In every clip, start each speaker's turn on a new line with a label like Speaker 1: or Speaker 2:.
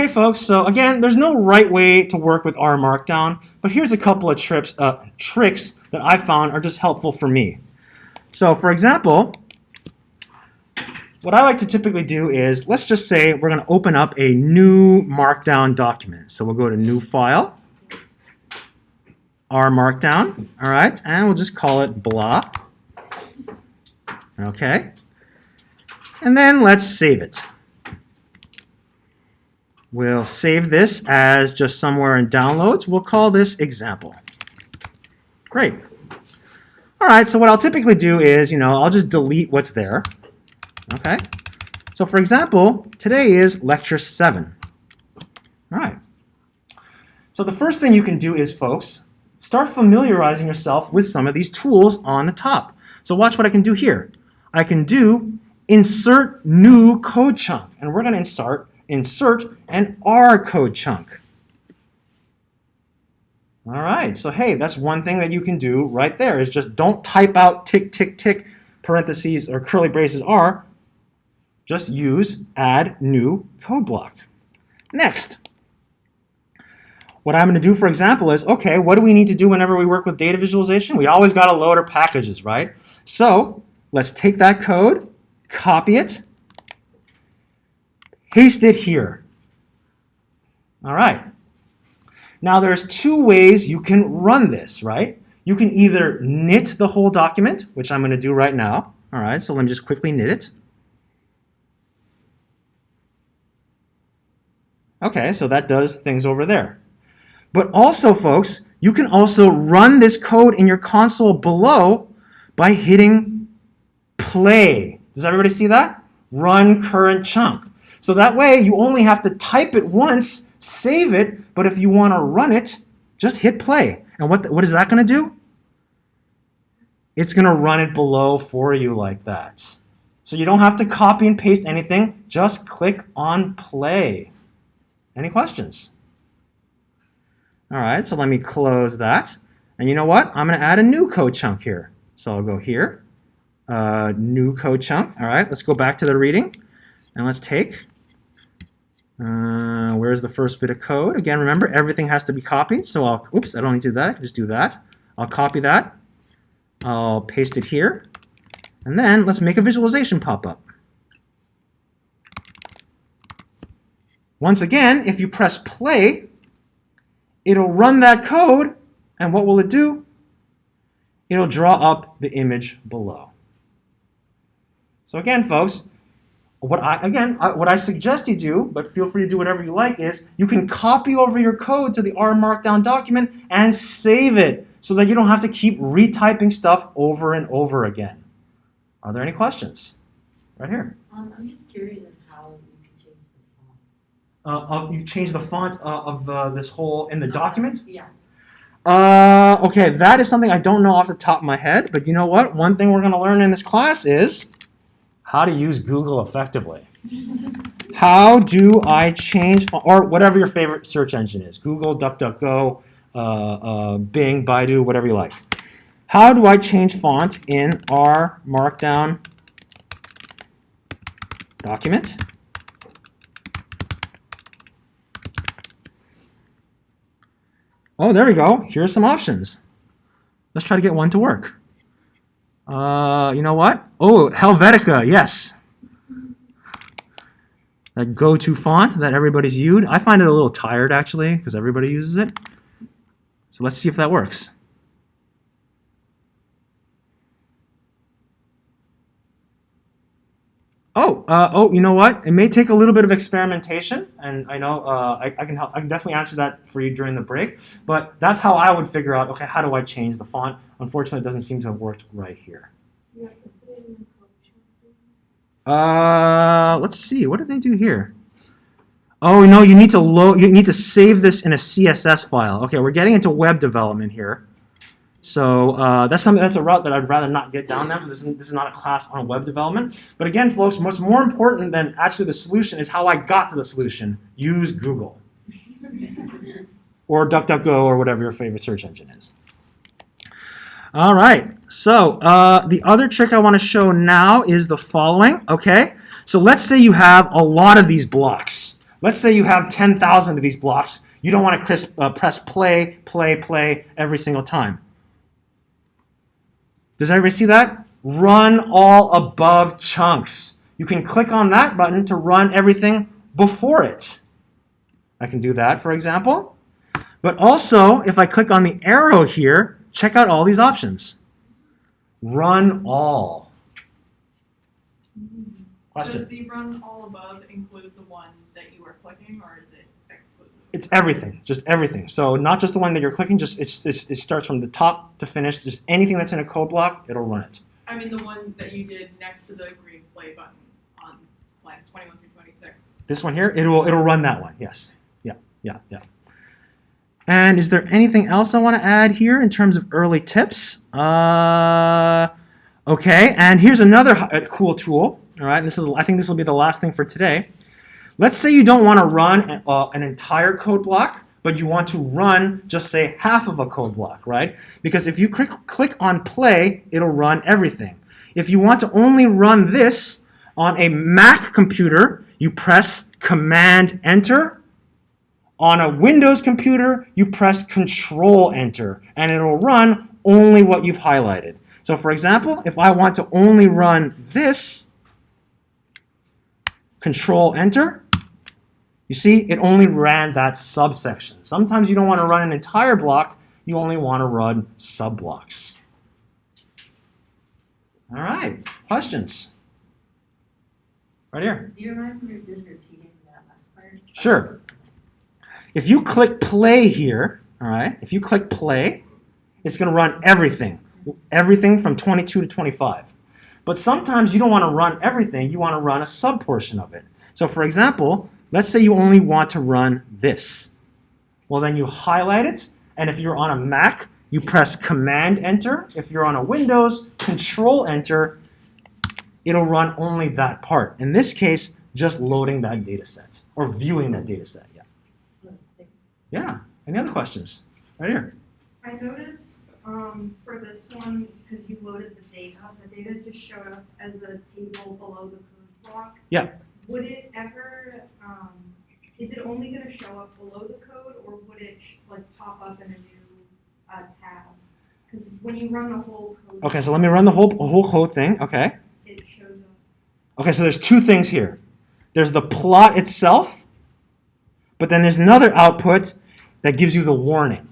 Speaker 1: Hey folks, so again, there's no right way to work with R Markdown, but here's a couple of tricks that I found are just helpful for me. So for example, what I like to typically do is, let's just say we're going to open up a new Markdown document. So we'll go to New File, R Markdown, all right, and we'll just call it blah. Okay, and then let's save it. We'll save this as just somewhere in downloads. We'll call this example. Great. All right, so what I'll typically do is, I'll just delete what's there. Okay. So for example, today is lecture 7. All right. So the first thing you can do is, folks, start familiarizing yourself with some of these tools on the top. So watch what I can do here. I can do insert new code chunk, and we're going to insert an R code chunk. All right, so hey, that's one thing that you can do right there is just don't type out tick, tick, tick, parentheses or curly braces R. Just use add new code block. Next, what I'm going to do, for example, is, okay, what do we need to do whenever we work with data visualization? We always got to load our packages, right? So let's take that code, copy it, paste it here. All right. Now there's two ways you can run this, right? You can either knit the whole document, which I'm going to do right now. All right, so let me just quickly knit it. Okay, so that does things over there. But also, folks, you can also run this code in your console below by hitting play. Does everybody see that? Run current chunk. So that way, you only have to type it once, save it, but if you want to run it, just hit play. And what is that going to do? It's going to run it below for you like that. So you don't have to copy and paste anything. Just click on play. Any questions? All right, so let me close that. And you know what? I'm going to add a new code chunk here. So I'll go here, new code chunk. All right, let's go back to the reading. And let's take, where's the first bit of code? Again, remember, everything has to be copied. So I don't need to do that. I can just do that. I'll copy that. I'll paste it here. And then let's make a visualization pop up. Once again, if you press play, it'll run that code. And what will it do? It'll draw up the image below. So again, folks, what I suggest you do, but feel free to do whatever you like, is you can copy over your code to the R Markdown document and save it so that you don't have to keep retyping stuff over and over again. Are there any questions? Right here.
Speaker 2: I'm just curious on how you can change the font.
Speaker 1: You change the font of this whole in the document?
Speaker 2: Yeah.
Speaker 1: Okay, that is something I don't know off the top of my head, but you know what? One thing we're going to learn in this class is how to use Google effectively. How do I change, or whatever your favorite search engine is, Google, DuckDuckGo, Bing, Baidu, whatever you like. How do I change font in R Markdown document? Oh, there we go. Here's some options. Let's try to get one to work. You know what? Oh, Helvetica, yes. That go-to font that everybody's used. I find it a little tired, actually, because everybody uses it. So let's see if that works. Oh, you know what? It may take a little bit of experimentation, and I know I can help. I can definitely answer that for you during the break. But that's how I would figure out. Okay, how do I change the font? Unfortunately, it doesn't seem to have worked right here.
Speaker 2: You have to put it in the code chunk.
Speaker 1: Let's see. What did they do here? Oh no, you need to load. You need to save this in a CSS file. Okay, we're getting into web development here. So that's a route that I'd rather not get down now because this is not a class on web development. But again, folks, what's more important than actually the solution is how I got to the solution. Use Google or DuckDuckGo or whatever your favorite search engine is. All right, so the other trick I want to show now is the following, okay? So let's say you have a lot of these blocks. Let's say you have 10,000 of these blocks. You don't want to press play, play, play every single time. Does everybody see that? Run all above chunks. You can click on that button to run everything before it. I can do that, for example. But also, if I click on the arrow here, check out all these options. Run all. Question?
Speaker 3: Does the run all above include the one that you are clicking, or is it exclusive?
Speaker 1: It's everything, just everything. So not just the one that you're clicking, just it starts from the top to finish. Just anything that's in a code block, it'll run it.
Speaker 3: I mean the one that you did next to the green play button on line 21 through 26.
Speaker 1: This one here, it'll run that one. Yes. Yeah. And is there anything else I want to add here in terms of early tips? Okay, and here's another cool tool. All right, I think this will be the last thing for today. Let's say you don't want to run an entire code block, but you want to run just say half of a code block, right? Because if you click on play, it'll run everything. If you want to only run this on a Mac computer, you press Command Enter. On a Windows computer, you press Control Enter, and it'll run only what you've highlighted. So for example, if I want to only run this, Control Enter, you see it only ran that subsection. Sometimes you don't want to run an entire block, you only want to run subblocks. All right, questions? Right here.
Speaker 2: Do you mind just repeating that last part?
Speaker 1: Sure. If you click play here, all right, if you click play, it's going to run everything from 22 to 25. But sometimes you don't want to run everything, you want to run a sub-portion of it. So for example, let's say you only want to run this. Well, then you highlight it, and if you're on a Mac, you press Command Enter. If you're on a Windows, Control Enter. It'll run only that part. In this case, just loading that data set, or viewing that data set. Yeah. Any other questions? Right here.
Speaker 4: I noticed for this one, because you loaded the data just showed up as a table below the code block.
Speaker 1: Yeah.
Speaker 4: Would it ever, is it only going to show up below the code, or would it like pop up in a new tab? Because when you run the whole code.
Speaker 1: Okay, so let me run the whole code thing. Okay.
Speaker 4: It shows up.
Speaker 1: Okay, so there's two things here. There's the plot itself, but then there's another output that gives you the warning.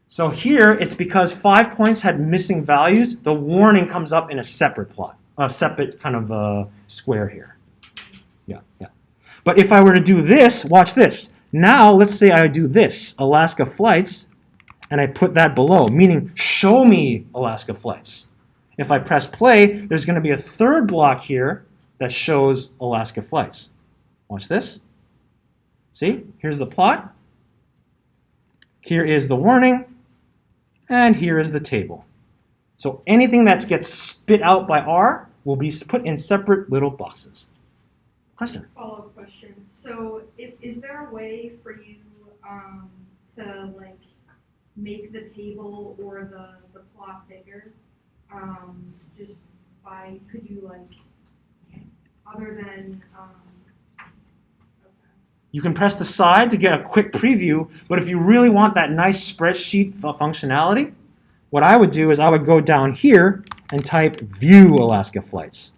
Speaker 1: So here, it's because 5 points had missing values, the warning comes up in a separate plot, a separate kind of square here. Yeah. But if I were to do this, watch this. Now, let's say I do this, Alaska flights, and I put that below, meaning show me Alaska flights. If I press play, there's going to be a third block here that shows Alaska flights. Watch this. See, here's the plot. Here is the warning, and here is the table. So anything that gets spit out by R will be put in separate little boxes. Question?
Speaker 4: Follow-up question. So is there a way for you to like make the table or the plot bigger? Just by, could you like, other than,
Speaker 1: You can press the side to get a quick preview, but if you really want that nice spreadsheet functionality, what I would do is I would go down here and type View Alaska Flights.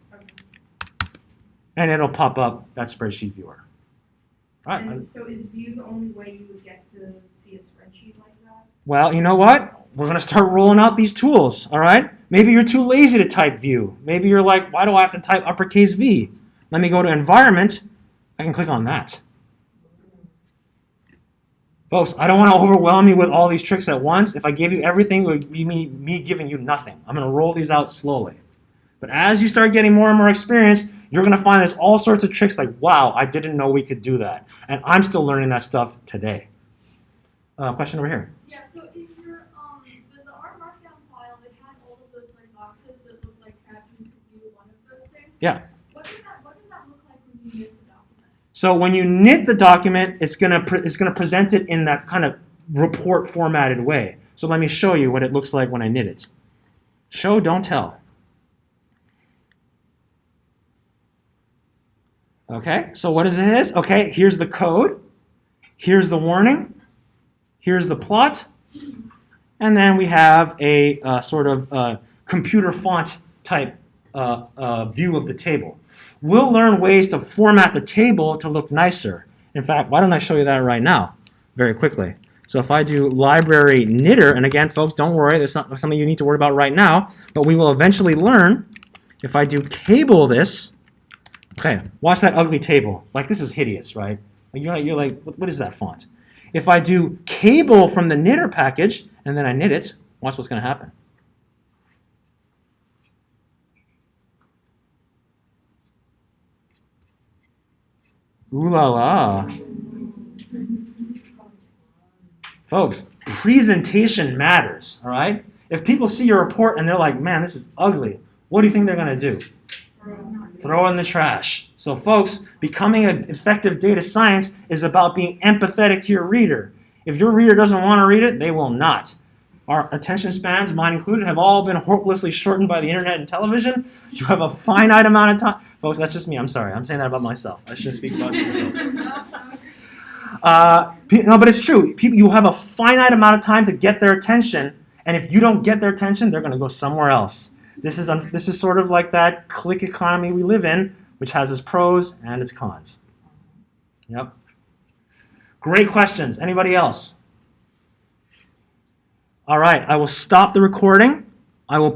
Speaker 1: And it'll pop up that spreadsheet viewer. All right.
Speaker 4: And so is View the only way you would get to see a spreadsheet like that?
Speaker 1: Well, you know what? We're going to start rolling out these tools, all right? Maybe you're too lazy to type View. Maybe you're like, why do I have to type uppercase V? Let me go to Environment. I can click on that. Folks, I don't want to overwhelm you with all these tricks at once. If I gave you everything, it would be me giving you nothing. I'm going to roll these out slowly. But as you start getting more and more experience, you're going to find there's all sorts of tricks like, wow, I didn't know we could do that. And I'm still learning that stuff today. Question over here.
Speaker 5: Yeah, so in your, the R Markdown file, it had all of those like boxes that looked like tabs and you could view one of those things.
Speaker 1: Yeah.
Speaker 5: What does that look like when you knit the document?
Speaker 1: So when you knit the document, it's gonna present it in that kind of report formatted way. So let me show you what it looks like when I knit it. Show, don't tell. Okay, so what is it? Okay, here's the code. Here's the warning. Here's the plot. And then we have a sort of computer font type view of the table. We'll learn ways to format the table to look nicer. In fact, why don't I show you that right now, very quickly. So if I do library knitter, and again, folks, don't worry, it's not something you need to worry about right now, but we will eventually learn. If I do cable this, okay, watch that ugly table. Like, this is hideous, right? You're like, what is that font? If I do cable from the knitter package, and then I knit it, watch what's going to happen. Ooh la la. Folks, presentation matters, all right? If people see your report and they're like, man, this is ugly, what do you think they're going to do? Throw it in the trash. So folks, becoming an effective data science is about being empathetic to your reader. If your reader doesn't want to read it, they will not. Our attention spans, mine included, have all been hopelessly shortened by the internet and television. You have a finite amount of time. Folks, that's just me. I'm sorry. I'm saying that about myself. I shouldn't speak about you folks. No, but it's true. You have a finite amount of time to get their attention, and if you don't get their attention, they're going to go somewhere else. This is sort of like that click economy we live in, which has its pros and its cons. Yep. Great questions. Anybody else? All right, I will stop the recording. I will